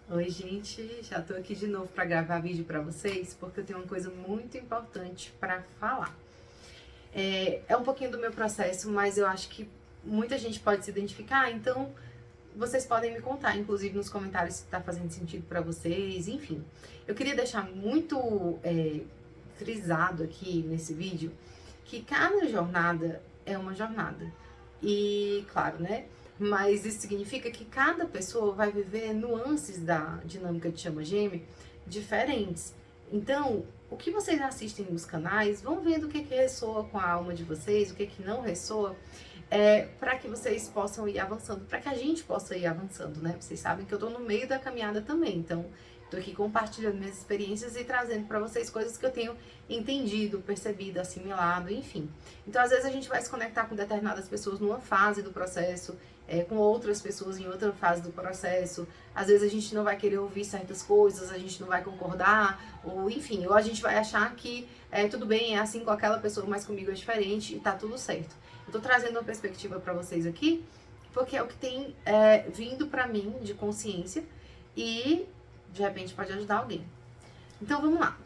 Oi, gente, já tô aqui de novo para gravar vídeo para vocês, porque eu tenho uma coisa muito importante para falar. É um pouquinho do meu processo, mas eu acho que muita gente pode se identificar, então vocês podem me contar, inclusive nos comentários, se tá fazendo sentido para vocês, enfim. Eu queria deixar muito frisado aqui nesse vídeo que cada jornada é uma jornada. E, claro, né? Mas isso significa que cada pessoa vai viver nuances da dinâmica de chama gêmea diferentes. Então, o que vocês assistem nos canais, vão vendo o que ressoa com a alma de vocês, o que não ressoa, para que vocês possam ir avançando, para que a gente possa ir avançando, né? Vocês sabem que eu tô no meio da caminhada também, então tô aqui compartilhando minhas experiências e trazendo para vocês coisas que eu tenho entendido, percebido, assimilado, enfim. Então, às vezes a gente vai se conectar com determinadas pessoas numa fase do processo, com outras pessoas em outra fase do processo. Às vezes a gente não vai querer ouvir certas coisas, a gente não vai concordar, ou enfim, ou a gente vai achar que tudo bem, é assim com aquela pessoa, mas comigo é diferente e tá tudo certo. Eu tô trazendo uma perspectiva para vocês aqui, porque é o que tem vindo para mim de consciência e de repente pode ajudar alguém. Então vamos lá.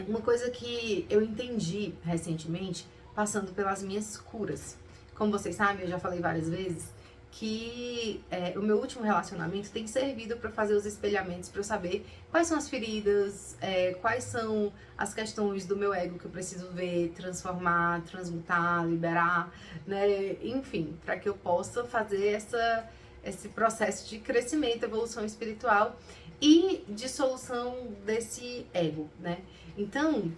Uma coisa que eu entendi recentemente, passando pelas minhas curas. Como vocês sabem, eu já falei várias vezes que o meu último relacionamento tem servido para fazer os espelhamentos, para eu saber quais são as feridas, quais são as questões do meu ego que eu preciso ver, transformar, transmutar, liberar, né? Enfim, para que eu possa fazer esse processo de crescimento, evolução espiritual e dissolução desse ego, né? Então,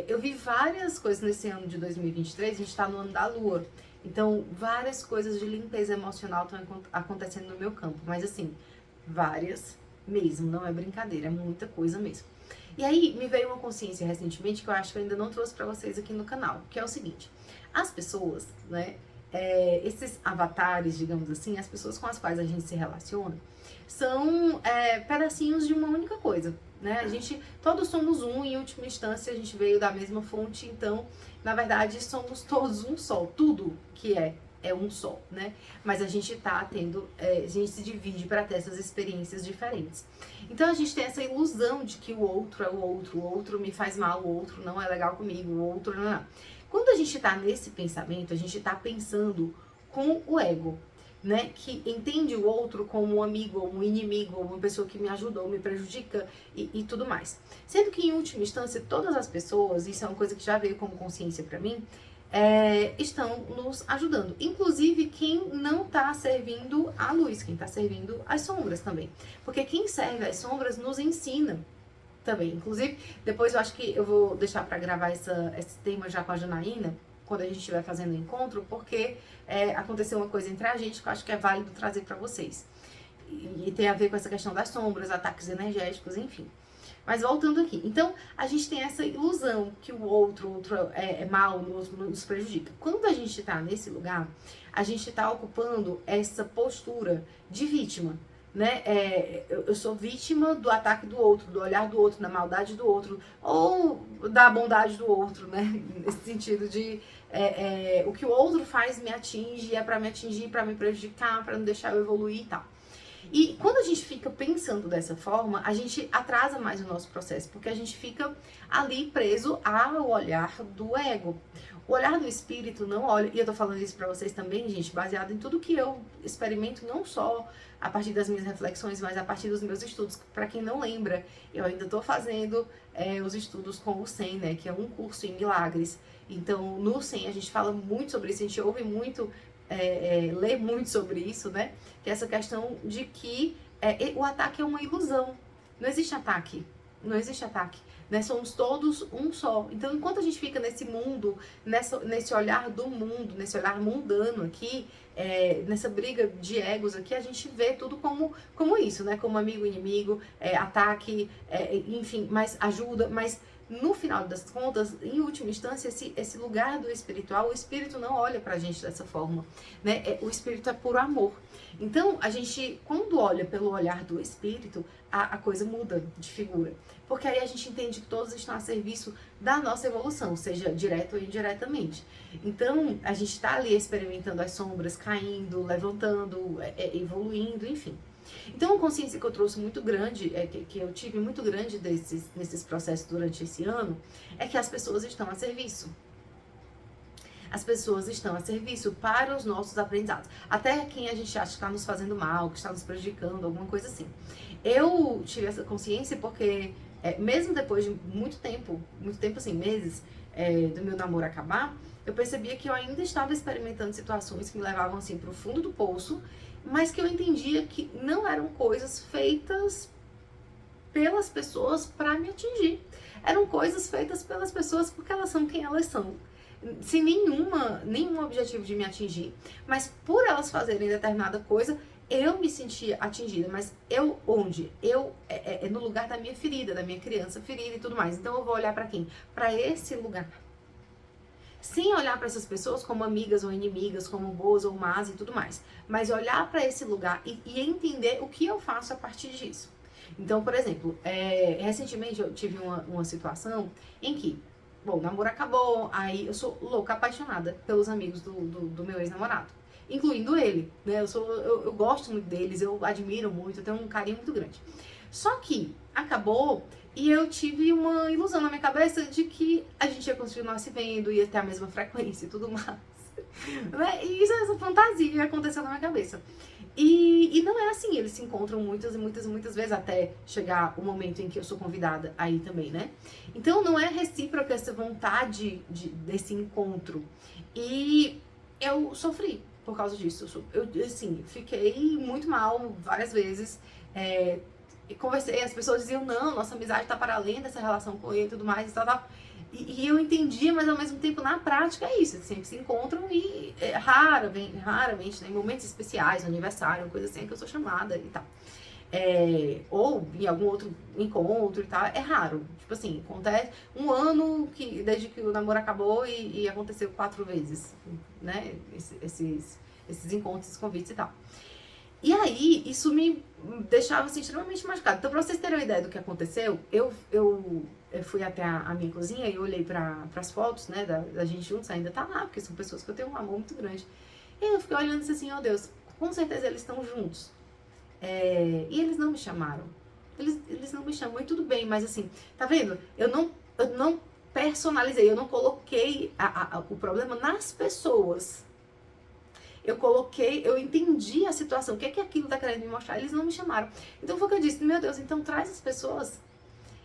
eu vi várias coisas nesse ano de 2023, a gente tá no ano da lua, então várias coisas de limpeza emocional estão acontecendo no meu campo, mas assim, várias mesmo, não é brincadeira, é muita coisa mesmo. E aí me veio uma consciência recentemente que eu acho que eu ainda não trouxe pra vocês aqui no canal, que é o seguinte: as pessoas, né, esses avatares, digamos assim, as pessoas com as quais a gente se relaciona, são pedacinhos de uma única coisa, né? Todos somos um, em última instância a gente veio da mesma fonte, então, na verdade, somos todos um só, tudo que é um só, né? Mas a gente tá tendo, a gente se divide para ter essas experiências diferentes. Então a gente tem essa ilusão de que o outro é o outro me faz mal, o outro não é legal comigo, o outro não. Quando a gente tá nesse pensamento, a gente tá pensando com o ego, né, que entende o outro como um amigo, ou um inimigo, ou uma pessoa que me ajuda ou me prejudica e tudo mais. Sendo que, em última instância, todas as pessoas, isso é uma coisa que já veio como consciência pra mim, estão nos ajudando. Inclusive quem não tá servindo a luz, quem tá servindo as sombras também. Porque quem serve as sombras nos ensina também. Inclusive, depois eu acho que eu vou deixar pra gravar esse tema já com a Janaína, quando a gente estiver fazendo o encontro, porque aconteceu uma coisa entre a gente que eu acho que é válido trazer para vocês. E tem a ver com essa questão das sombras, ataques energéticos, enfim. Mas voltando aqui, então a gente tem essa ilusão que o outro é mal, nos prejudica. Quando a gente tá nesse lugar, a gente tá ocupando essa postura de vítima, né? Eu sou vítima do ataque do outro, do olhar do outro, da maldade do outro, ou da bondade do outro, né? Nesse sentido de o que o outro faz me atinge, é pra me atingir, pra me prejudicar, pra não deixar eu evoluir e tal. E quando a gente fica pensando dessa forma, a gente atrasa mais o nosso processo, porque a gente fica ali preso ao olhar do ego. O olhar do espírito não olha, e eu tô falando isso pra vocês também, gente, baseado em tudo que eu experimento, não só a partir das minhas reflexões, mas a partir dos meus estudos. Pra quem não lembra, eu ainda tô fazendo os estudos com o SEM, né, que é um curso em milagres. Então, no SEM a gente fala muito sobre isso, a gente ouve muito, lê muito sobre isso, né? Que é essa questão de que o ataque é uma ilusão. Não existe ataque. Não existe ataque. Né? Somos todos um só. Então, enquanto a gente fica nesse mundo, nesse olhar do mundo, nesse olhar mundano aqui, nessa briga de egos aqui, a gente vê tudo como isso, né? Como amigo, inimigo, ataque, enfim, mas ajuda, mas no final das contas, em última instância, esse lugar do espiritual, o espírito não olha pra gente dessa forma, né? O espírito é puro amor. Então, a gente, quando olha pelo olhar do espírito, a coisa muda de figura. Porque aí a gente entende que todos estão a serviço da nossa evolução, seja direto ou indiretamente. Então, a gente está ali experimentando as sombras, caindo, levantando, evoluindo, enfim. Então, uma consciência que eu trouxe muito grande, que eu tive muito grande nesses processos durante esse ano, é que as pessoas estão a serviço. As pessoas estão a serviço para os nossos aprendizados. Até quem a gente acha que está nos fazendo mal, que está nos prejudicando, alguma coisa assim. Eu tive essa consciência porque, mesmo depois de muito tempo assim, meses, do meu namoro acabar, eu percebia que eu ainda estava experimentando situações que me levavam assim para o fundo do poço, mas que eu entendia que não eram coisas feitas pelas pessoas para me atingir. Eram coisas feitas pelas pessoas porque elas são quem elas são, sem nenhum objetivo de me atingir. Mas por elas fazerem determinada coisa, eu me sentia atingida. Mas onde? No lugar da minha ferida, da minha criança ferida e tudo mais. Então eu vou olhar para quem? Para esse lugar. Sem olhar para essas pessoas como amigas ou inimigas, como boas ou más e tudo mais. Mas olhar para esse lugar e entender o que eu faço a partir disso. Então, por exemplo, recentemente eu tive uma situação em que, bom, o namoro acabou, aí eu sou louca, apaixonada pelos amigos do meu ex-namorado. Incluindo ele, né? Eu gosto muito deles, eu admiro muito, eu tenho um carinho muito grande. Só que acabou e eu tive uma ilusão na minha cabeça de que a gente ia continuar se vendo, ia ter a mesma frequência e tudo mais. Né? E isso é essa fantasia que aconteceu na minha cabeça. E não é assim, eles se encontram muitas vezes até chegar o momento em que eu sou convidada aí também, né? Então não é recíproca essa vontade desse encontro. E eu sofri por causa disso. Eu assim, fiquei muito mal várias vezes. Conversei, as pessoas diziam, não, nossa amizade tá para além dessa relação com ele e tudo mais, e tal. E eu entendia, mas ao mesmo tempo, na prática, é isso. Eles sempre se encontram e raramente, né, em momentos especiais, aniversário, coisa assim, que eu sou chamada e tal. Ou em algum outro encontro e tal, é raro. Tipo assim, acontece um ano desde que o namoro acabou e aconteceu 4 vezes, né? Esses encontros, esses convites e tal. E aí, isso me deixava assim, extremamente machucada. Então, pra vocês terem uma ideia do que aconteceu, eu fui até a minha cozinha e olhei para as fotos, né, da gente juntos, ainda tá lá, porque são pessoas que eu tenho um amor muito grande. E eu fiquei olhando e disse assim, oh Deus, com certeza eles estão juntos. E eles não me chamaram. Eles não me chamam, e tudo bem, mas assim, tá vendo? Eu não personalizei, eu não coloquei o problema nas pessoas. Eu entendi a situação, o que é que aquilo tá querendo me mostrar, eles não me chamaram. Então foi o que eu disse, meu Deus, então traz as pessoas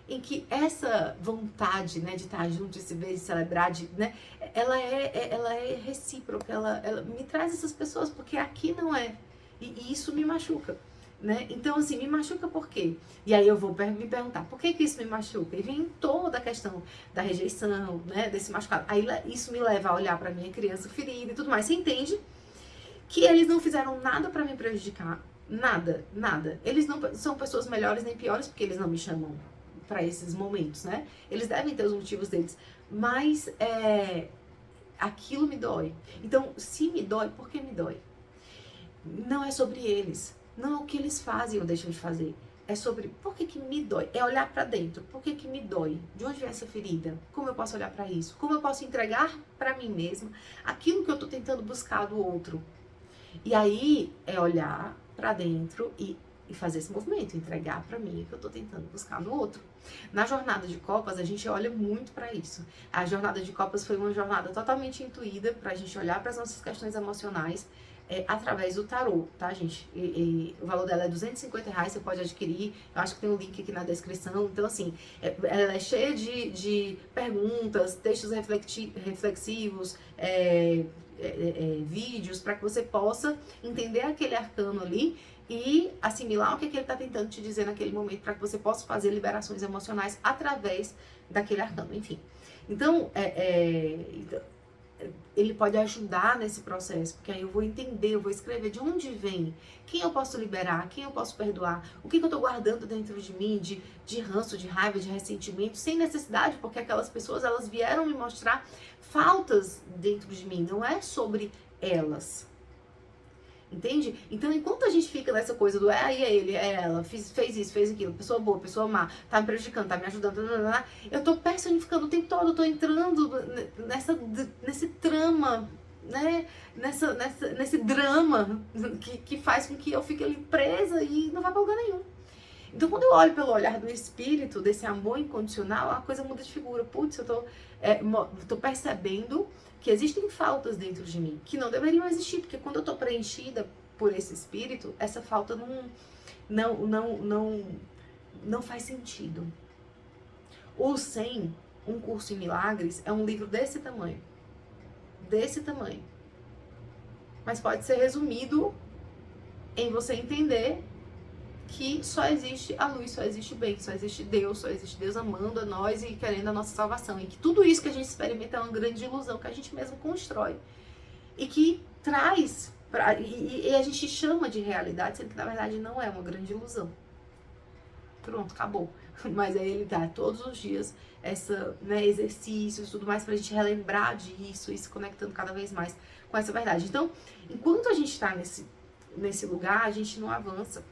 em que essa vontade, né, de estar junto, de se ver, de celebrar, né, ela é recíproca, ela me traz essas pessoas, porque aqui não é, e isso me machuca, né, então assim, me machuca por quê? E aí eu vou me perguntar, por que isso me machuca? E vem toda a questão da rejeição, né, desse machucado, aí isso me leva a olhar pra minha criança ferida e tudo mais, você entende? Que eles não fizeram nada pra me prejudicar, nada. Eles não são pessoas melhores nem piores porque eles não me chamam pra esses momentos, né? Eles devem ter os motivos deles, mas aquilo me dói. Então, se me dói, por que me dói? Não é sobre eles, não é o que eles fazem ou deixam de fazer. É sobre por que me dói. É olhar pra dentro. Por que me dói? De onde vem essa ferida? Como eu posso olhar pra isso? Como eu posso entregar pra mim mesma aquilo que eu tô tentando buscar do outro? E aí é olhar pra dentro e fazer esse movimento, entregar pra mim o que eu tô tentando buscar no outro. Na jornada de Copas, a gente olha muito pra isso. A jornada de Copas foi uma jornada totalmente intuída pra gente olhar para as nossas questões emocionais através do tarô, tá, gente? O valor dela é R$250, você pode adquirir. Eu acho que tem um link aqui na descrição. Então, assim, ela é cheia de perguntas, textos reflexivos, vídeos para que você possa entender aquele arcano ali e assimilar o que ele está tentando te dizer naquele momento, para que você possa fazer liberações emocionais através daquele arcano, enfim. Então, ele pode ajudar nesse processo, porque aí eu vou entender, eu vou escrever de onde vem, quem eu posso liberar, quem eu posso perdoar, o que eu tô guardando dentro de mim, de ranço, de raiva, de ressentimento, sem necessidade, porque aquelas pessoas, elas vieram me mostrar faltas dentro de mim, não é sobre elas. Entende? Então, enquanto a gente fica nessa coisa do aí é ele, é ela, fez isso, fez aquilo, pessoa boa, pessoa má, tá me prejudicando, tá me ajudando, eu tô personificando o tempo todo, eu tô entrando nesse trama né, nesse drama que faz com que eu fique ali presa e não vá pra lugar nenhum. Então, quando eu olho pelo olhar do espírito, desse amor incondicional, a coisa muda de figura. Putz, eu tô percebendo que existem faltas dentro de mim, que não deveriam existir, porque quando eu tô preenchida por esse espírito, essa falta não faz sentido. O 100, um curso em milagres, é um livro desse tamanho. Desse tamanho. Mas pode ser resumido em você entender que só existe a luz, só existe o bem, só existe Deus amando a nós e querendo a nossa salvação. E que tudo isso que a gente experimenta é uma grande ilusão que a gente mesmo constrói. E que traz, e a gente chama de realidade, sendo que na verdade não é uma grande ilusão. Pronto, acabou. Mas aí ele dá todos os dias exercícios, tudo mais, pra gente relembrar disso e se conectando cada vez mais com essa verdade. Então, enquanto a gente tá nesse lugar, a gente não avança.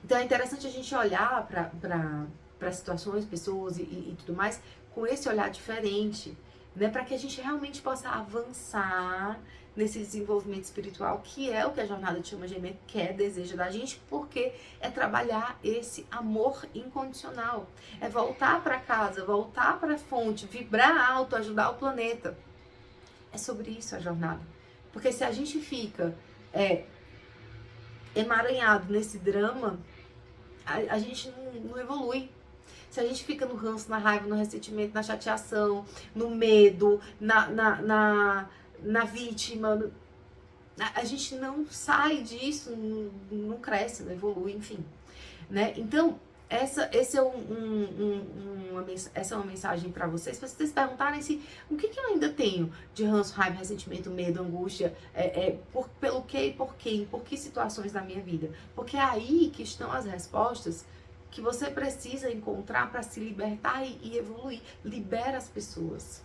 Então é interessante a gente olhar para situações, pessoas e tudo mais com esse olhar diferente, né? Para que a gente realmente possa avançar nesse desenvolvimento espiritual, que é o que a jornada de Chama Gêmea quer, deseja da gente, porque é trabalhar esse amor incondicional. É voltar para casa, voltar para a fonte, vibrar alto, ajudar o planeta. É sobre isso a jornada. Porque se a gente fica emaranhado nesse drama, a gente não evolui. Se a gente fica no ranço, na raiva, no ressentimento, na chateação, no medo, na vítima, a gente não sai disso, não cresce, não evolui, enfim. Né? Então, essa é uma mensagem para vocês se perguntarem o que eu ainda tenho de ranço, raiva, ressentimento, medo, angústia, pelo que e por quê, por que situações da minha vida. Porque é aí que estão as respostas que você precisa encontrar para se libertar e evoluir. Libera as pessoas.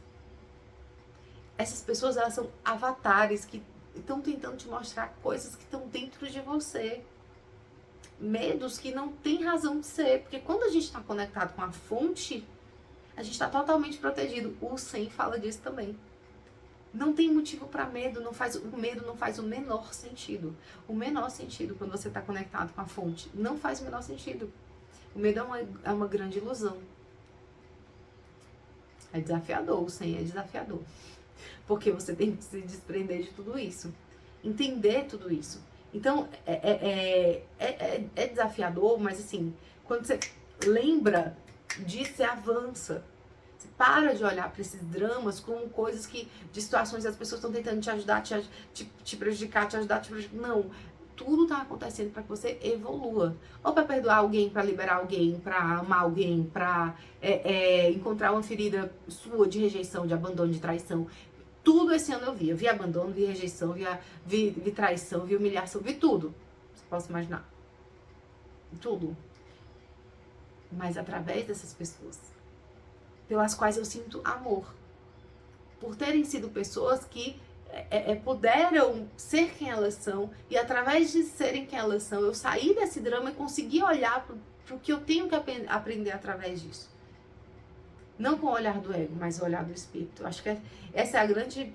Essas pessoas, elas são avatares que estão tentando te mostrar coisas que estão dentro de você. Medos que não tem razão de ser, porque quando a gente está conectado com a fonte, a gente está totalmente protegido. O 100 fala disso também. Não tem motivo para medo, o medo não faz o menor sentido. O menor sentido quando você está conectado com a fonte, não faz o menor sentido. O medo é uma grande ilusão. É desafiador, o 100 é desafiador. Porque você tem que se desprender de tudo isso. Entender tudo isso. Então, é desafiador, mas assim, quando você lembra disso, você avança. Você para de olhar para esses dramas como coisas de situações que as pessoas estão tentando te ajudar, te prejudicar, te ajudar, te prejudicar. Não, tudo está acontecendo para que você evolua. Ou para perdoar alguém, para liberar alguém, para amar alguém, para encontrar uma ferida sua de rejeição, de abandono, de traição. Tudo esse ano eu vi. Eu vi abandono, vi rejeição, vi traição, vi humilhação, vi tudo. Você pode imaginar. Tudo. Mas através dessas pessoas, pelas quais eu sinto amor. Por terem sido pessoas que puderam ser quem elas são. E através de serem quem elas são, eu saí desse drama e consegui olhar pro que eu tenho que aprender através disso. Não com o olhar do ego, mas o olhar do espírito. Acho que essa é a grande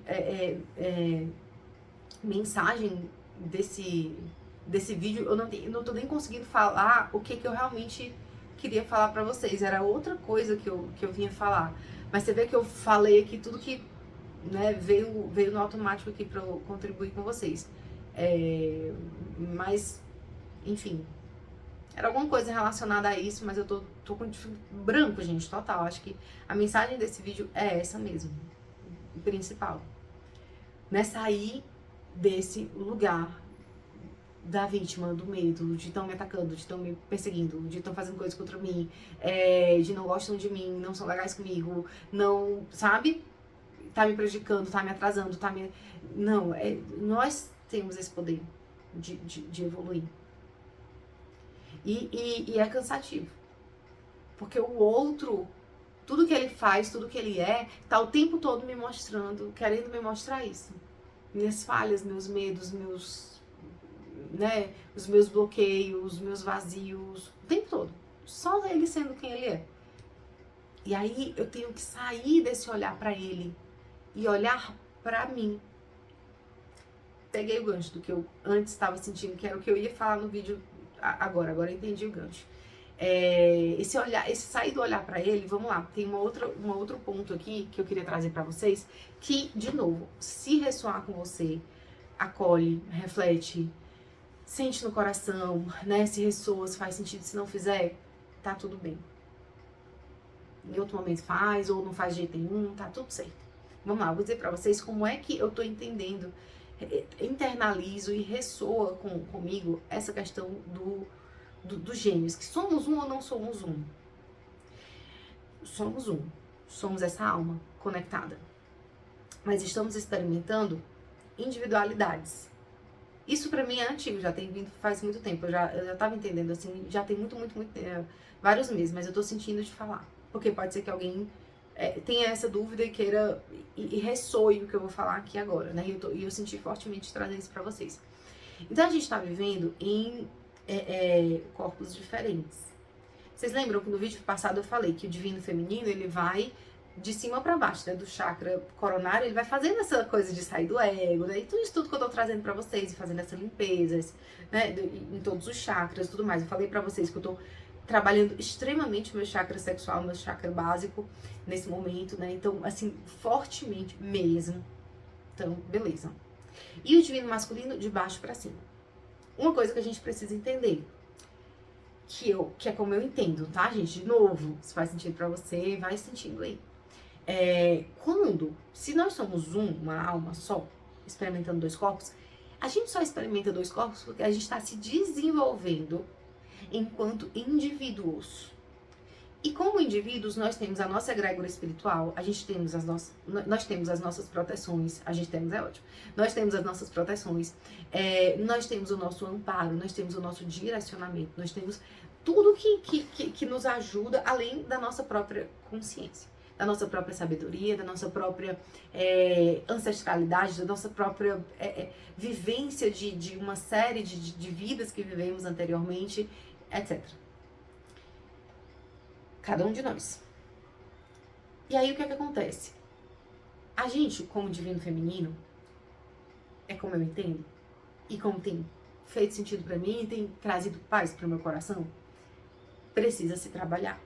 mensagem desse vídeo. Eu não tô nem conseguindo falar o que eu realmente queria falar pra vocês. Era outra coisa que eu vinha falar. Mas você vê que eu falei aqui tudo que veio no automático aqui pra eu contribuir com vocês. Mas, enfim... Era alguma coisa relacionada a isso, mas eu tô com branco, gente, total. Acho que a mensagem desse vídeo é essa mesmo, principal. Né? Sair desse lugar da vítima, do medo, de estão me atacando, de estão me perseguindo, de estão fazendo coisas contra mim, de não gostam de mim, não são legais comigo, não, sabe? Tá me prejudicando, tá me atrasando, Não, nós temos esse poder de evoluir. E é cansativo. Porque o outro, tudo que ele faz, tudo que ele tá o tempo todo me mostrando, querendo me mostrar isso. Minhas falhas, meus medos, os meus bloqueios, meus vazios, o tempo todo. Só ele sendo quem ele é. E aí eu tenho que sair desse olhar pra ele e olhar pra mim. peguei o gancho do que eu antes estava sentindo, que era o que eu ia falar no vídeo agora eu entendi o gancho. Esse olhar, esse sair do olhar para ele, vamos lá, tem um outro ponto aqui que eu queria trazer para vocês, que, de novo, se ressoar com você, acolhe, reflete, sente no coração, né, se ressoa, se faz sentido, se não fizer, tá tudo bem. Em outro momento faz, ou não faz de jeito nenhum, tá tudo certo. Vamos lá, vou dizer pra vocês como é que eu tô entendendo, internalizo e ressoa comigo essa questão dos gêmeos, que somos um ou não somos um. Somos um, somos essa alma conectada. Mas estamos experimentando individualidades. Isso pra mim é antigo, já tem vindo faz muito tempo, eu já tava entendendo assim, já tem muito, vários meses, mas eu tô sentindo de falar. Porque pode ser que alguém tenha essa dúvida e queira, e ressoe o que eu vou falar aqui agora, né? E eu senti fortemente trazer isso pra vocês. Então a gente tá vivendo em corpos diferentes. Vocês lembram que no vídeo passado eu falei que o divino feminino, ele vai de cima para baixo, né, do chakra coronário, ele vai fazendo essa coisa de sair do ego, né, e tudo isso tudo que eu tô trazendo para vocês, e fazendo essa limpeza, né, em todos os chakras e tudo mais. Eu falei para vocês que eu tô trabalhando extremamente o meu chakra sexual, meu chakra básico nesse momento, né, então, assim, fortemente mesmo. Então, beleza. E o divino masculino de baixo para cima. Uma coisa que a gente precisa entender, que é como eu entendo, tá, gente? De novo, se faz sentido pra você, vai sentindo aí. Se nós somos uma alma só, experimentando dois corpos, a gente só experimenta dois corpos porque a gente está se desenvolvendo enquanto indivíduos. E como indivíduos, nós temos a nossa egrégora espiritual, nós temos as nossas proteções, nós temos as nossas proteções, nós temos o nosso amparo, nós temos o nosso direcionamento, nós temos tudo que nos ajuda, além da nossa própria consciência, da nossa própria sabedoria, da nossa própria ancestralidade, da nossa própria vivência de uma série de vidas que vivemos anteriormente, etc. Cada um de nós. E aí o que é que acontece? A gente, como divino feminino, é como eu entendo, e como tem feito sentido pra mim, tem trazido paz pro meu coração, precisa se trabalhar.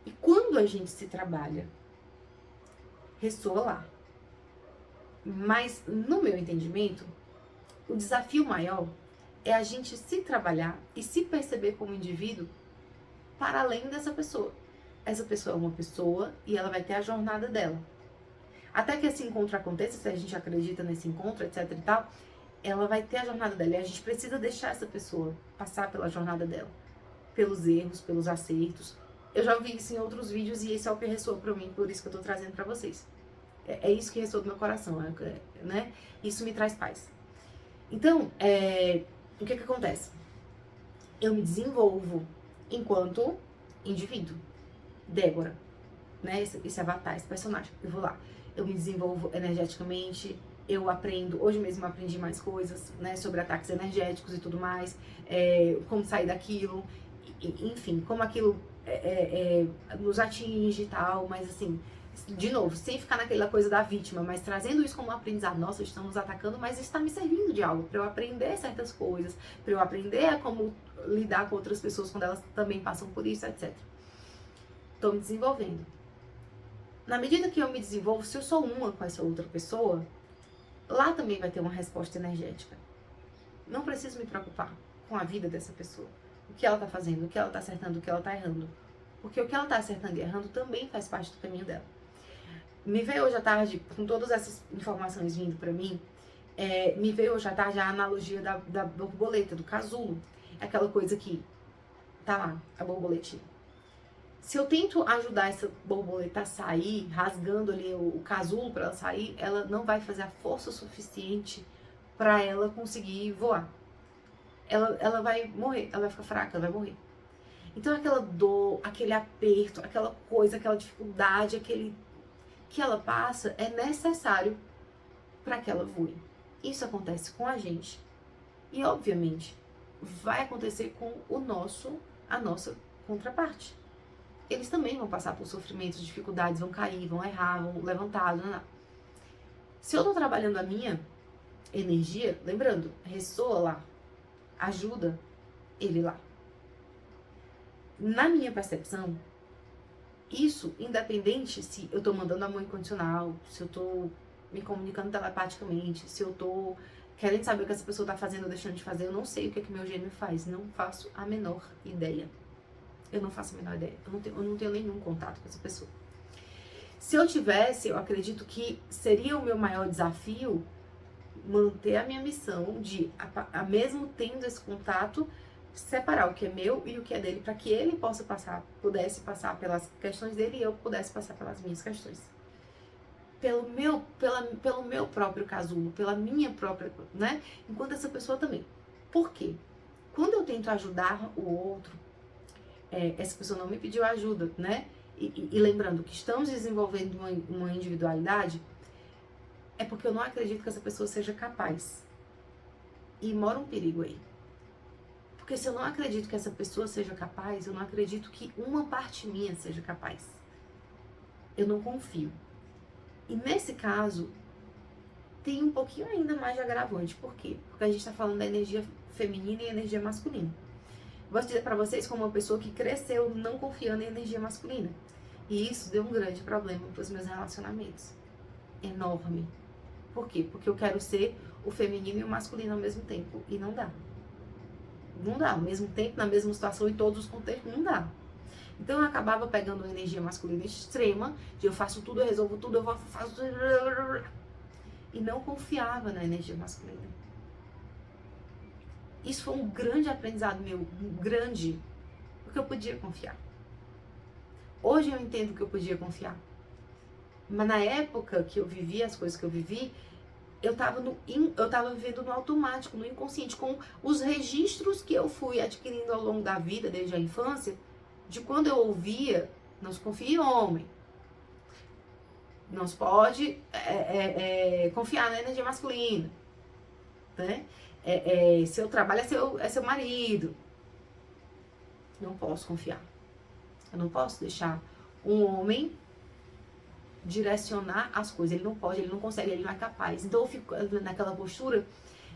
E quando a gente se trabalha, ressoa lá. Mas, no meu entendimento, o desafio maior é a gente se trabalhar e se perceber como indivíduo para além dessa pessoa. Essa pessoa é uma pessoa e ela vai ter a jornada dela. Até que esse encontro aconteça, se a gente acredita nesse encontro, etc e tal, ela vai ter a jornada dela. E a gente precisa deixar essa pessoa passar pela jornada dela. Pelos erros, pelos acertos. Eu já ouvi isso em outros vídeos e esse é o que ressoa pra mim, por isso que eu tô trazendo pra vocês. É isso que ressoa do meu coração, né? Isso me traz paz. Então, o que acontece? Eu me desenvolvo enquanto indivíduo, Débora, né? Esse avatar, esse personagem. Eu vou lá, eu me desenvolvo energeticamente, eu aprendo, hoje mesmo eu aprendi mais coisas, né? Sobre ataques energéticos e tudo mais, como sair daquilo, enfim, como aquilo nos atinge e tal, mas assim, de novo, sem ficar naquela coisa da vítima, mas trazendo isso como um aprendizado. Nossa, estão nos atacando, mas está me servindo de algo, para eu aprender certas coisas, para eu aprender a como lidar com outras pessoas quando elas também passam por isso, etc. Estou me desenvolvendo. Na medida que eu me desenvolvo, se eu sou uma com essa outra pessoa, lá também vai ter uma resposta energética. Não preciso me preocupar com a vida dessa pessoa. O que ela está fazendo, o que ela está acertando, o que ela está errando. Porque o que ela está acertando e errando também faz parte do caminho dela. Me veio hoje à tarde, com todas essas informações vindo pra mim, me veio hoje à tarde a analogia da borboleta, do casulo. Aquela coisa que tá lá, a borboletinha. Se eu tento ajudar essa borboleta a sair, rasgando ali o casulo para ela sair, ela não vai fazer a força suficiente para ela conseguir voar. Ela vai morrer, ela vai ficar fraca, ela vai morrer. Então aquela dor, aquele aperto, aquela coisa, aquela dificuldade, que ela passa é necessário para que ela voe. Isso acontece com a gente. E obviamente vai acontecer com a nossa contraparte. Eles também vão passar por sofrimentos, dificuldades, vão cair, vão errar, vão levantar, Se eu tô trabalhando a minha, energia, lembrando, ressoa lá, ajuda ele lá. Na minha percepção, isso independente se eu tô mandando amor incondicional, se eu tô me comunicando telepaticamente, se eu tô querendo saber o que essa pessoa tá fazendo ou deixando de fazer, eu não sei o que meu gênio faz, não faço a menor ideia. Eu não faço a menor ideia, eu não tenho nenhum contato com essa pessoa. Se eu tivesse, eu acredito que seria o meu maior desafio manter a minha missão de, mesmo tendo esse contato, separar o que é meu e o que é dele, para que ele pudesse passar pelas questões dele e eu pudesse passar pelas minhas questões. Pelo meu próprio casulo, pela minha própria, né? Enquanto essa pessoa também. Por quê? Quando eu tento ajudar o outro, essa pessoa não me pediu ajuda, né? E lembrando que estamos desenvolvendo uma individualidade, é porque eu não acredito que essa pessoa seja capaz. E mora um perigo aí. Porque se eu não acredito que essa pessoa seja capaz, eu não acredito que uma parte minha seja capaz. Eu não confio. E nesse caso, tem um pouquinho ainda mais de agravante. Por quê? Porque a gente está falando da energia feminina e energia masculina. Vou dizer para vocês como uma pessoa que cresceu não confiando em energia masculina. E isso deu um grande problema para os meus relacionamentos. Enorme. Por quê? Porque eu quero ser o feminino e o masculino ao mesmo tempo. E não dá. Não dá. Ao mesmo tempo, na mesma situação, em todos os contextos, não dá. Então eu acabava pegando uma energia masculina extrema, de eu faço tudo, eu resolvo tudo, eu faço tudo. E não confiava na energia masculina. Isso foi um grande aprendizado meu, grande, porque eu podia confiar. Hoje eu entendo que eu podia confiar. Mas na época que eu vivi as coisas que eu vivi, eu tava vivendo no automático, no inconsciente, com os registros que eu fui adquirindo ao longo da vida, desde a infância, de quando eu ouvia, não se confia em homem. Não se pode confiar na energia masculina. Né? Seu trabalho é seu marido. Não posso confiar. Eu não posso deixar um homem direcionar as coisas. Ele não pode, ele não consegue, ele não é capaz. Então eu fico naquela postura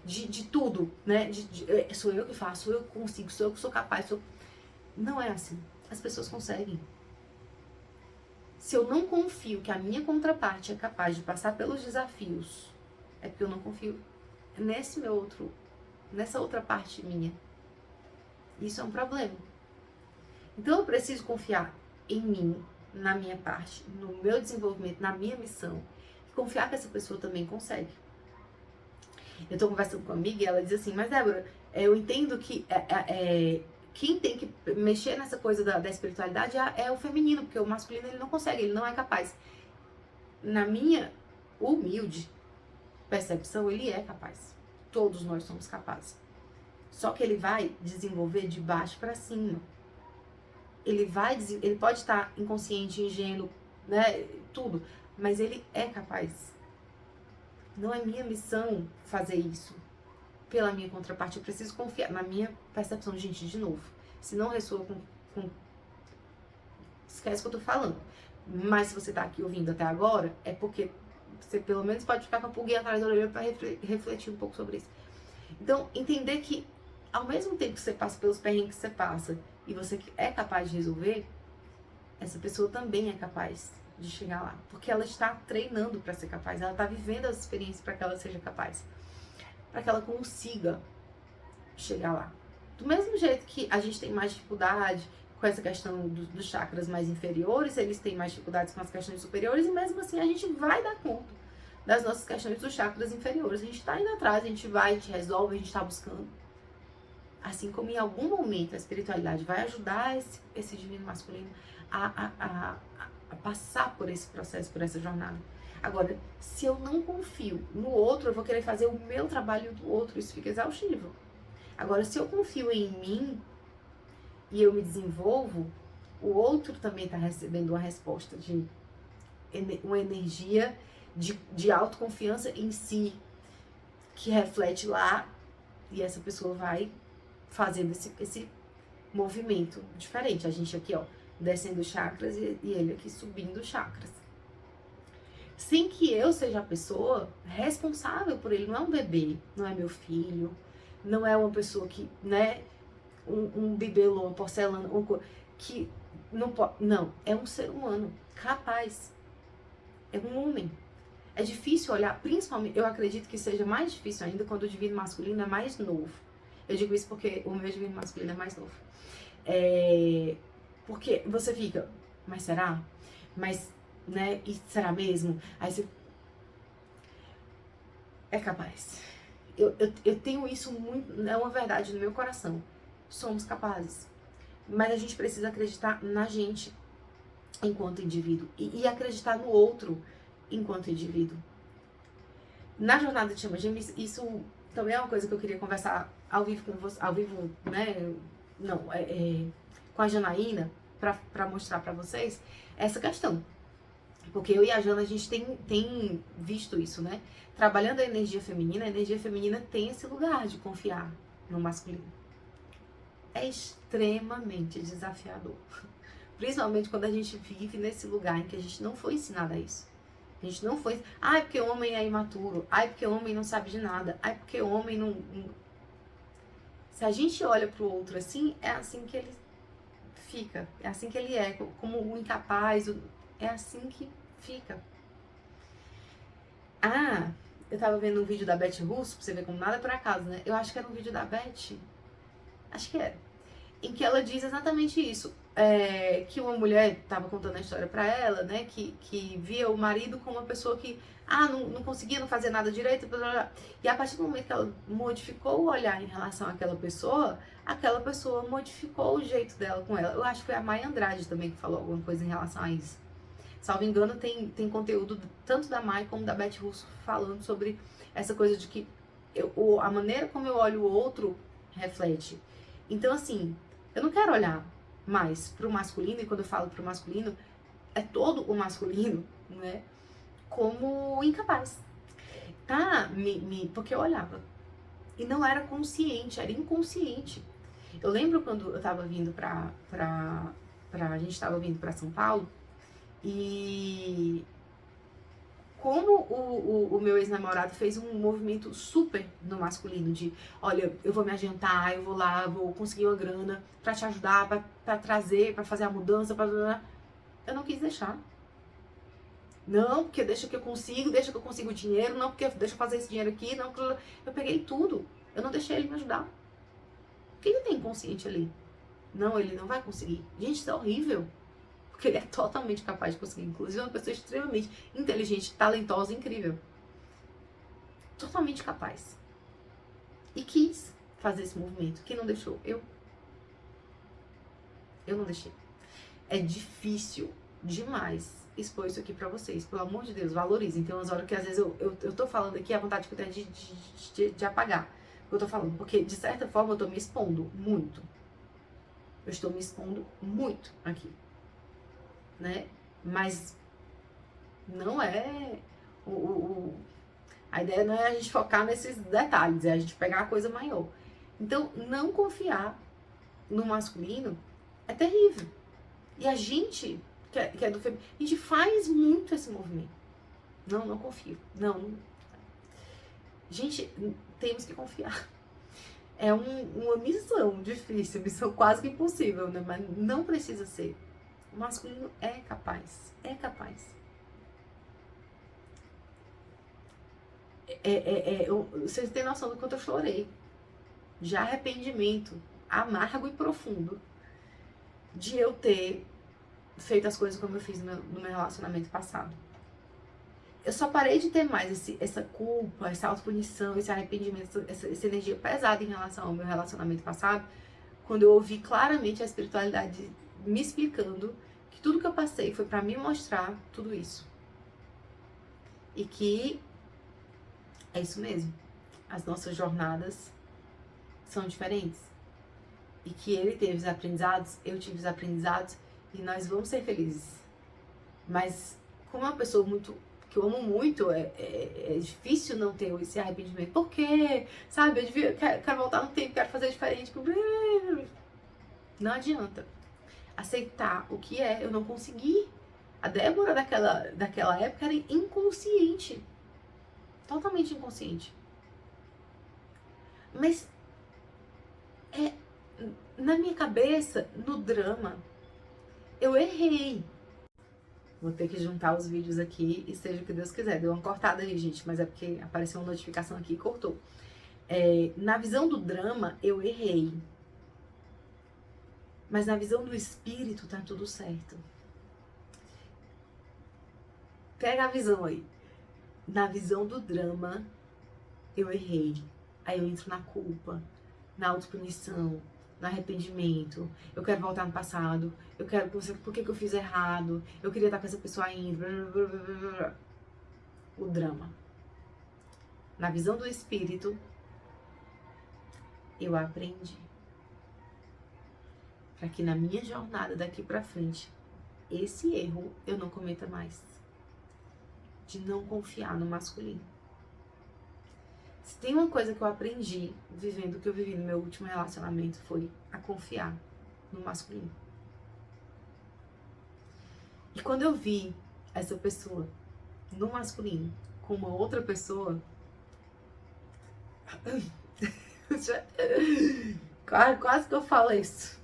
de tudo, né? Sou eu que faço, sou eu que consigo, sou eu que sou capaz. Não é assim. As pessoas conseguem. Se eu não confio que a minha contraparte é capaz de passar pelos desafios, é porque eu não confio nessa outra parte minha. Isso é um problema. Então eu preciso confiar em mim, na minha parte, no meu desenvolvimento, na minha missão. E confiar que essa pessoa também consegue. Eu tô conversando com uma amiga e ela diz assim, mas Débora, eu entendo que quem tem que mexer nessa coisa da espiritualidade é o feminino, porque o masculino ele não consegue, ele não é capaz. Na minha humilde percepção, ele é capaz. Todos nós somos capazes. Só que ele vai desenvolver de baixo para cima. Ele pode estar inconsciente, ingênuo, né, tudo, mas ele é capaz. Não é minha missão fazer isso. Pela minha contraparte, eu preciso confiar na minha percepção. Gente, de novo, se não ressoa com... esquece o que eu tô falando. Mas se você tá aqui ouvindo até agora, é porque você pelo menos pode ficar com a pulguinha atrás da orelha pra refletir um pouco sobre isso. Então, entender que ao mesmo tempo que você passa pelos perrengues que você passa e você é capaz de resolver, essa pessoa também é capaz de chegar lá. Porque ela está treinando para ser capaz, ela está vivendo as experiências para que ela seja capaz. Para que ela consiga chegar lá. Do mesmo jeito que a gente tem mais dificuldade com essa questão dos chakras mais inferiores, eles têm mais dificuldades com as questões superiores, e mesmo assim a gente vai dar conta das nossas questões dos chakras inferiores. A gente está indo atrás, a gente resolve, a gente está buscando. Assim como em algum momento a espiritualidade vai ajudar esse divino masculino a passar por esse processo, por essa jornada. Agora, se eu não confio no outro, eu vou querer fazer o meu trabalho do outro. Isso fica exaustivo. Agora, se eu confio em mim e eu me desenvolvo, o outro também está recebendo uma resposta de uma energia de autoconfiança em si, que reflete lá, e essa pessoa vai fazendo esse movimento diferente. A gente aqui, ó, descendo chakras e ele aqui subindo chakras. sem que eu seja a pessoa responsável por ele. Não é um bebê, não é meu filho, não é uma pessoa que, né, um bibelô, uma porcelana, que não pode. Não, é um ser humano capaz. É um homem. É difícil olhar, principalmente, eu acredito que seja mais difícil ainda quando o divino masculino é mais novo. Eu digo isso porque o meu divino masculino é mais novo. Porque você fica, mas será? Mas, né, e será mesmo? Aí você... É capaz. Eu tenho isso muito, é uma verdade no meu coração. Somos capazes. Mas a gente precisa acreditar na gente enquanto indivíduo e acreditar no outro enquanto indivíduo. Na jornada de Chama Gêmeos, isso também é uma coisa que eu queria conversar ao vivo com você, ao vivo, né? Não, com a Janaína, pra mostrar pra vocês essa questão. Porque eu e a Jana, a gente tem visto isso, né? Trabalhando a energia feminina tem esse lugar de confiar no masculino. É extremamente desafiador. Principalmente quando a gente vive nesse lugar em que a gente não foi ensinada a isso. A gente não foi... Ai, porque o homem é imaturo. Ai, porque o homem não sabe de nada. Ai, porque o homem não... Se a gente olha pro outro assim, é assim que ele fica. É assim que ele é. Como o incapaz. É assim que fica. Ah, eu tava vendo um vídeo da Beth Russo, pra você ver como nada é por acaso, né? Eu acho que era um vídeo da Beth. Acho que era. Em que ela diz exatamente isso. Que uma mulher estava contando a história para ela, né? Que via o marido como uma pessoa que não conseguia, não fazia nada direito. Blá, blá, blá. E a partir do momento que ela modificou o olhar em relação àquela pessoa modificou o jeito dela com ela. Eu acho que foi a Maya Andrade também que falou alguma coisa em relação a isso. Salvo engano, tem conteúdo tanto da Maya como da Beth Russo falando sobre essa coisa de que a maneira como eu olho o outro reflete. Então, assim, eu não quero olhar mais pro masculino, e quando eu falo pro masculino, é todo o masculino, né? Como incapaz. Porque eu olhava. E não era consciente, era inconsciente. Eu lembro quando eu tava vindo a gente tava vindo pra São Paulo, e como o meu ex-namorado fez um movimento super no masculino de, olha, eu vou me adiantar, eu vou lá, vou conseguir uma grana pra te ajudar, pra trazer, pra fazer a mudança, eu não quis deixar. Não, porque deixa que eu consigo o dinheiro, não, porque deixa eu fazer esse dinheiro aqui, não, eu peguei tudo, eu não deixei ele me ajudar. O que ele tem inconsciente ali? Não, ele não vai conseguir. Gente, isso é horrível. Porque ele é totalmente capaz de conseguir. Inclusive, é uma pessoa extremamente inteligente, talentosa, incrível. Totalmente capaz. E quis fazer esse movimento. Quem não deixou? Eu não deixei. É difícil demais expor isso aqui pra vocês. Pelo amor de Deus, valorizem. Tem umas horas que às vezes eu tô falando aqui, a vontade que eu tenho de apagar o que eu tô falando. Porque, de certa forma, eu tô me expondo muito. Eu estou me expondo muito aqui. Né? Mas não é a ideia não é a gente focar nesses detalhes, é a gente pegar a coisa maior. Então, não confiar no masculino é terrível. E a gente, que é do feminino, a gente faz muito esse movimento. Não confio. Não. Gente, temos que confiar. É uma missão difícil, missão quase que impossível, né? Mas não precisa ser. O masculino é capaz. É capaz. Vocês têm noção do quanto eu chorei. De arrependimento amargo e profundo de eu ter feito as coisas como eu fiz no meu relacionamento passado. Eu só parei de ter mais essa culpa, essa autopunição, esse arrependimento, essa energia pesada em relação ao meu relacionamento passado, quando eu ouvi claramente a espiritualidade me explicando que tudo que eu passei foi pra me mostrar tudo isso. E que é isso mesmo. As nossas jornadas são diferentes. E que ele teve os aprendizados, eu tive os aprendizados, e nós vamos ser felizes. Mas, como é uma pessoa que eu amo muito, é difícil não ter esse arrependimento. Por quê? Sabe, quero voltar no tempo, quero fazer diferente. Não adianta. Aceitar o que é, eu não consegui A Débora daquela época era inconsciente. Totalmente inconsciente. Mas na minha cabeça, no drama, eu errei. Vou ter que juntar os vídeos aqui e seja o que Deus quiser. Deu uma cortada aí, gente, mas é porque apareceu uma notificação aqui e cortou. Na visão do drama, eu errei. Mas na visão do espírito, tá tudo certo. Pega a visão aí. Na visão do drama, eu errei. Aí eu entro na culpa, na autopunição, no arrependimento. Eu quero voltar no passado. Eu quero... Por que eu fiz errado? Eu queria estar com essa pessoa ainda. O drama. Na visão do espírito, eu aprendi. Para que na minha jornada daqui pra frente, esse erro eu não cometa mais. De não confiar no masculino. Se tem uma coisa que eu aprendi vivendo o que eu vivi no meu último relacionamento, foi a confiar no masculino. E quando eu vi essa pessoa no masculino com uma outra pessoa, quase que eu falo isso.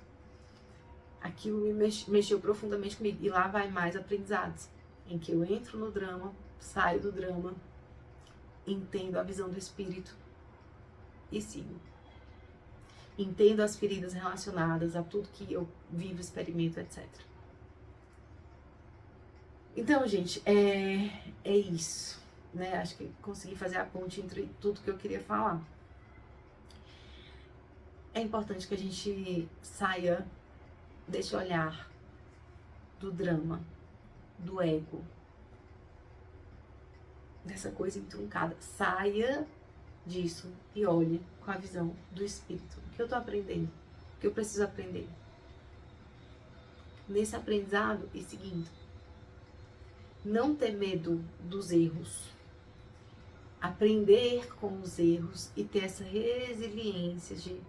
Aquilo me mexeu profundamente comigo. E lá vai mais aprendizados, em que eu entro no drama, saio do drama, entendo a visão do espírito e sigo. Entendo as feridas relacionadas a tudo que eu vivo, experimento, etc. Então, gente, é isso, né? Acho que consegui fazer a ponte entre tudo que eu queria falar. É importante que a gente saia desse olhar do drama, do ego, dessa coisa entroncada. Saia disso e olhe com a visão do espírito. O que eu tô aprendendo? O que eu preciso aprender? Nesse aprendizado e seguindo. Não ter medo dos erros. Aprender com os erros e ter essa resiliência de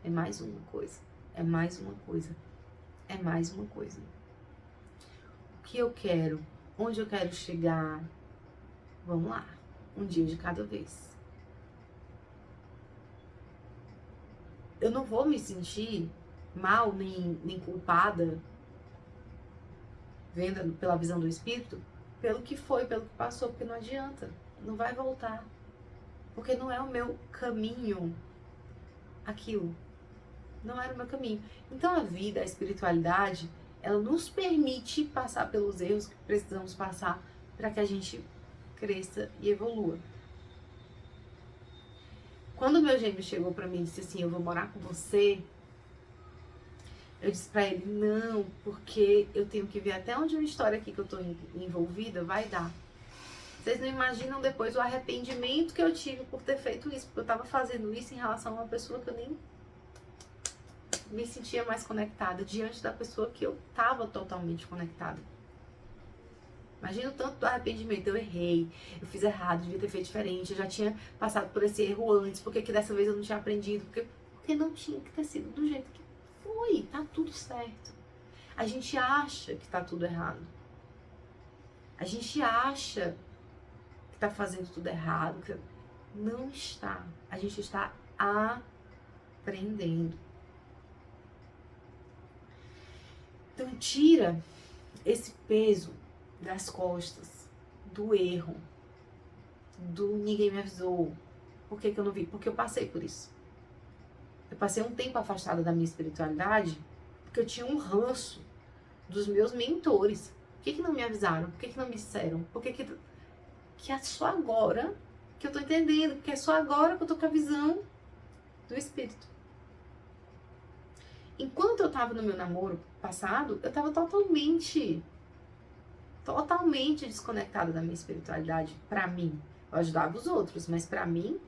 é mais uma coisa, é mais uma coisa, é mais uma coisa. O que eu quero? Onde eu quero chegar? Vamos lá, um dia de cada vez. Eu não vou me sentir mal nem culpada, vendo pela visão do espírito, pelo que foi, pelo que passou, porque não adianta, não vai voltar. Porque não é o meu caminho aquilo. Não era o meu caminho. Então a vida, a espiritualidade, ela nos permite passar pelos erros que precisamos passar para que a gente cresça e evolua. Quando o meu gêmeo chegou para mim e disse assim, eu vou morar com você, eu disse para ele, não, porque eu tenho que ver até onde uma história aqui que eu tô envolvida vai dar. Vocês não imaginam depois o arrependimento que eu tive por ter feito isso, porque eu tava fazendo isso em relação a uma pessoa que eu nem me sentia mais conectada, diante da pessoa que eu tava totalmente conectada. Imagina o tanto do arrependimento. Eu errei, eu fiz errado, devia ter feito diferente, eu já tinha passado por esse erro antes, porque que dessa vez eu não tinha aprendido, porque não tinha que ter sido do jeito que foi, tá tudo certo. A gente acha que tá tudo errado. A gente acha que tá fazendo tudo errado, que não está. A gente está aprendendo. Então tira esse peso das costas, do erro, do ninguém me avisou. Por que eu não vi? Porque eu passei por isso. Eu passei um tempo afastada da minha espiritualidade porque eu tinha um ranço dos meus mentores. Por que não me avisaram? Por que não me disseram? Por que é só agora que eu tô entendendo? Porque é só agora que eu tô com a visão do espírito. Enquanto eu tava no meu namoro passado, eu tava totalmente desconectada da minha espiritualidade. Pra mim, eu ajudava os outros, mas pra mim,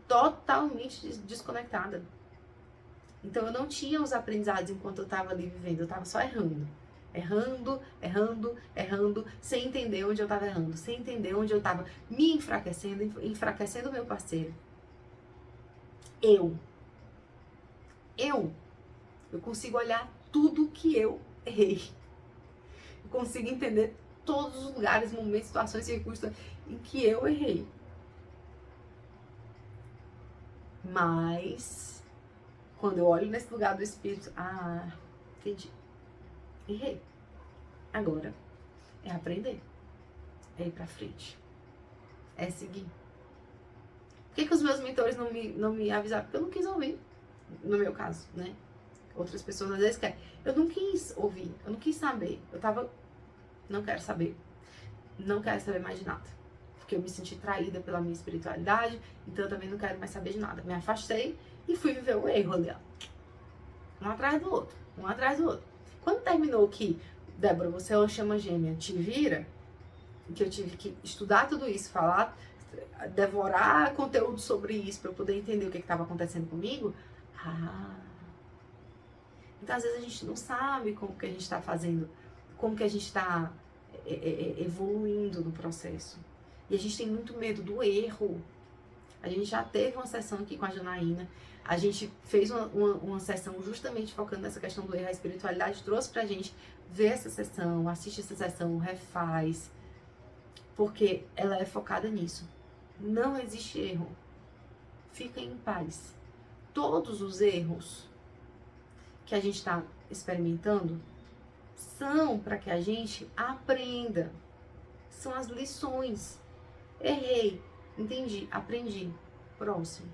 totalmente desconectada. Então eu não tinha os aprendizados enquanto eu tava ali vivendo, eu tava só errando, sem entender onde eu tava errando, sem entender onde eu tava me enfraquecendo o meu parceiro. Eu consigo olhar tudo que eu errei. Eu consigo entender todos os lugares, momentos, situações e recursos em que eu errei. Mas, quando eu olho nesse lugar do Espírito, entendi. Errei. Agora, é aprender. É ir pra frente. É seguir. Por que os meus mentores não me avisaram? Porque eu não quis ouvir. No meu caso, né? Outras pessoas às vezes querem. Eu não quis ouvir. Eu não quis saber. Eu tava... Não quero saber. Não quero saber mais de nada. Porque eu me senti traída pela minha espiritualidade. Então eu também não quero mais saber de nada. Me afastei e fui viver o erro ali, ó. Um atrás do outro. Um atrás do outro. Quando terminou que, Débora, você é uma chama gêmea, te vira, que eu tive que estudar tudo isso, falar, devorar conteúdo sobre isso para eu poder entender o que estava acontecendo comigo. Então às vezes a gente não sabe como que a gente está fazendo, como que a gente está evoluindo no processo. E a gente tem muito medo do erro. A gente já teve uma sessão aqui com a Janaína. A gente fez uma sessão justamente focando nessa questão do erro. A espiritualidade trouxe pra gente ver essa sessão, assiste essa sessão, refaz. Porque ela é focada nisso. Não existe erro. Fica em paz. Todos os erros que a gente está experimentando são para que a gente aprenda. São as lições. Errei, entendi, aprendi. Próximo.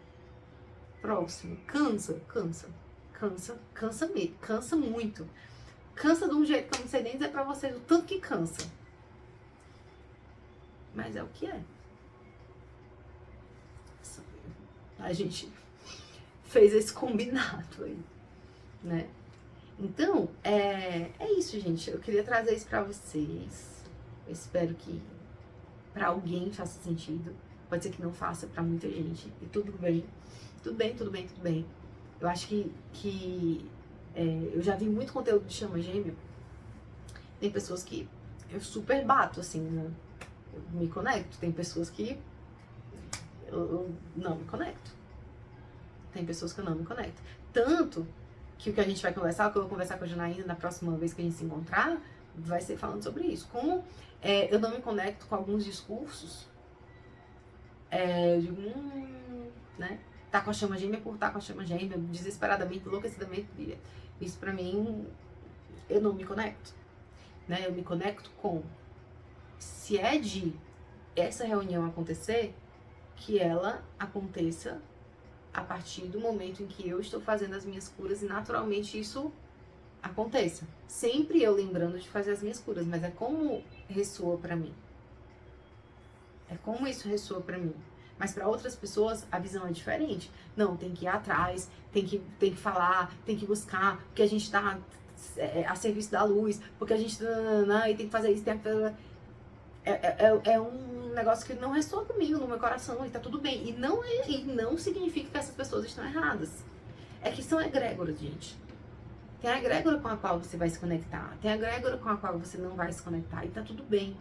Cansa mesmo, cansa muito. Cansa de um jeito que eu não sei nem dizer pra vocês o tanto que cansa. Mas é o que é. A gente fez esse combinado aí, né? Então, é isso, gente. Eu queria trazer isso pra vocês. Eu espero que pra alguém faça sentido. Pode ser que não faça pra muita gente. E tudo bem. Tudo bem. Eu acho que eu já vi muito conteúdo de chama gêmea. Tem pessoas que eu super bato, assim, né? Eu me conecto. Tem pessoas que eu não me conecto. Tem pessoas que eu não me conecto. Tanto que o que a gente vai conversar, o que eu vou conversar com a Janaína na próxima vez que a gente se encontrar, vai ser falando sobre isso. Como eu não me conecto com alguns discursos, eu digo, né? Tá com a chama gêmea por tá com a chama gêmea, desesperadamente, enlouquecidamente. Isso pra mim, eu não me conecto. Né? Eu me conecto com, se é de essa reunião acontecer, que ela aconteça a partir do momento em que eu estou fazendo as minhas curas e naturalmente isso aconteça. Sempre eu lembrando de fazer as minhas curas, mas é como ressoa pra mim. É como isso ressoa pra mim. Mas para outras pessoas a visão é diferente. Não, tem que ir atrás, tem que falar, tem que buscar, porque a gente tá a serviço da luz, porque a gente e tem que fazer isso, tem que fazer... É um negócio que não ressoa comigo, no meu coração, e tá tudo bem. E não significa que essas pessoas estão erradas. É que são egrégoras, gente. Tem a egrégora com a qual você vai se conectar, tem a egrégora com a qual você não vai se conectar, e tá tudo bem.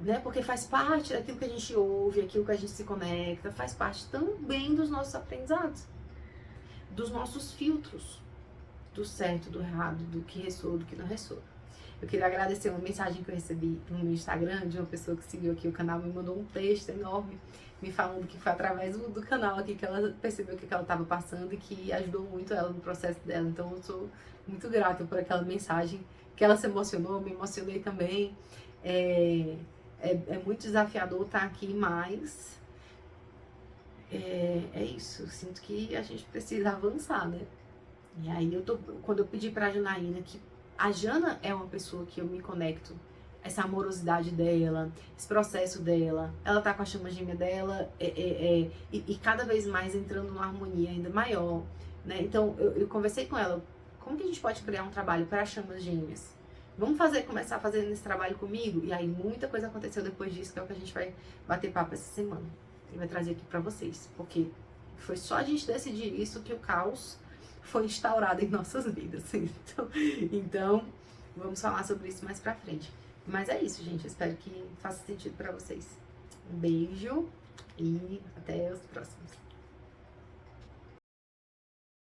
Né? Porque faz parte daquilo que a gente ouve, aquilo que a gente se conecta, faz parte também dos nossos aprendizados, dos nossos filtros, do certo, do errado, do que ressoa, do que não ressoa. Eu queria agradecer uma mensagem que eu recebi no meu Instagram, de uma pessoa que seguiu aqui o canal, me mandou um texto enorme, me falando que foi através do canal aqui que ela percebeu o que ela estava passando e que ajudou muito ela no processo dela. Então eu sou muito grata por aquela mensagem, que ela se emocionou, me emocionei também. É muito desafiador estar aqui, mas é isso. Eu sinto que a gente precisa avançar, né? E aí quando eu pedi pra Janaína, que a Jana é uma pessoa que eu me conecto, essa amorosidade dela, esse processo dela, ela tá com a chama gêmea dela e cada vez mais entrando numa harmonia ainda maior, né? Então eu conversei com ela, como que a gente pode criar um trabalho para chamas gêmeas? Vamos começar fazendo esse trabalho comigo? E aí muita coisa aconteceu depois disso, que é o que a gente vai bater papo essa semana. E vai trazer aqui pra vocês. Porque foi só a gente decidir isso que o caos foi instaurado em nossas vidas. Então vamos falar sobre isso mais pra frente. Mas é isso, gente. Eu espero que faça sentido pra vocês. Um beijo e até os próximos.